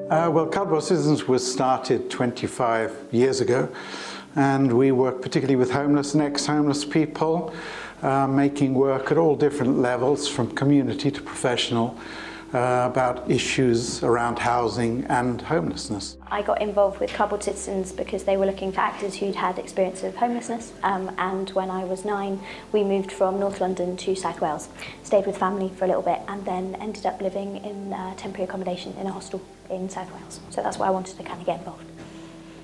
Well, Cardboard Citizens was started 25 years ago, and we work particularly with homeless and ex-homeless people, making work at all different levels, from community to professional, about issues around housing and homelessness. I got involved with Cardboard Citizens because they were looking for actors who'd had experience of homelessness, and when I was 9 we moved from North London to South Wales, stayed with family for a little bit and then ended up living in temporary accommodation in a hostel in South Wales. So that's why I wanted to kind of get involved.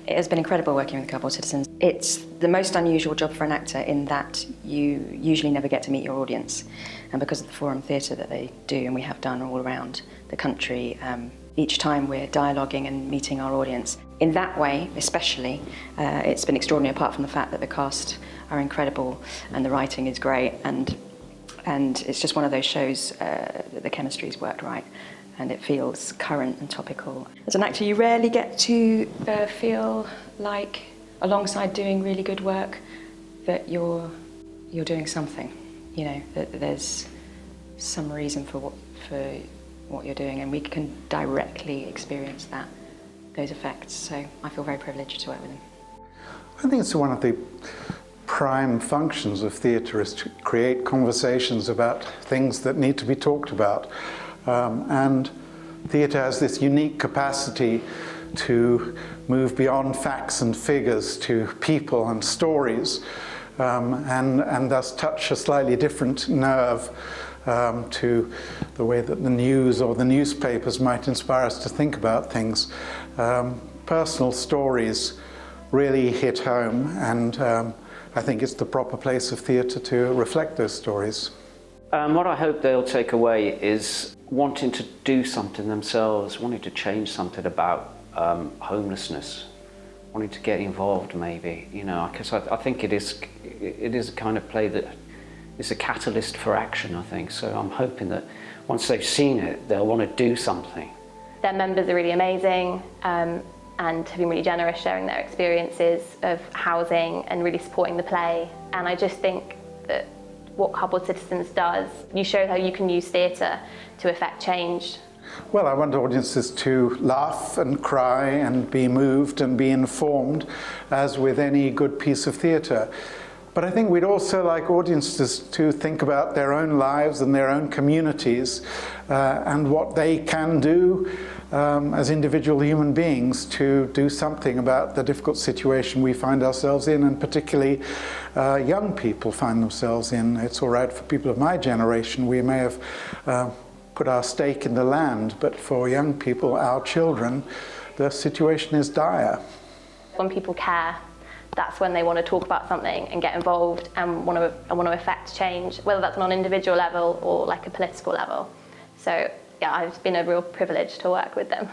It has been incredible working with Cardboard Citizens. It's the most unusual job for an actor in that you usually never get to meet your audience. And because of the forum theatre that they do, and we have done all around the country, each time we're dialoguing and meeting our audience. In that way, especially, it's been extraordinary, apart from the fact that the cast are incredible and the writing is great, and it's just one of those shows that the chemistry's worked right. And it feels current and topical. As an actor, you rarely get to feel like, alongside doing really good work, that you're doing something. You know, that there's some reason for what you're doing, and we can directly experience those effects. So I feel very privileged to work with them. I think it's one of the prime functions of theatre is to create conversations about things that need to be talked about. And theatre has this unique capacity to move beyond facts and figures to people and stories, and thus touch a slightly different nerve to the way that the news or the newspapers might inspire us to think about things. Personal stories really hit home, and I think it's the proper place of theatre to reflect those stories. What I hope they'll take away is wanting to do something themselves, wanting to change something about homelessness, wanting to get involved maybe, you know, because I think it is a kind of play that is a catalyst for action, I think. So I'm hoping that once they've seen it, they'll want to do something. Their members are really amazing and have been really generous, sharing their experiences of housing and really supporting the play. And I just think that what Cardboard Citizens does, you show how you can use theatre to effect change. Well, I want audiences to laugh and cry and be moved and be informed, as with any good piece of theatre. But I think we'd also like audiences to think about their own lives and their own communities and what they can do as individual human beings to do something about the difficult situation we find ourselves in, and particularly young people find themselves in. It's all right for people of my generation, we may have put our stake in the land, but for young people, our children, the situation is dire. When people care, that's when they want to talk about something and get involved and want to affect change, whether that's on an individual level or like a political level. So yeah, it's been a real privilege to work with them.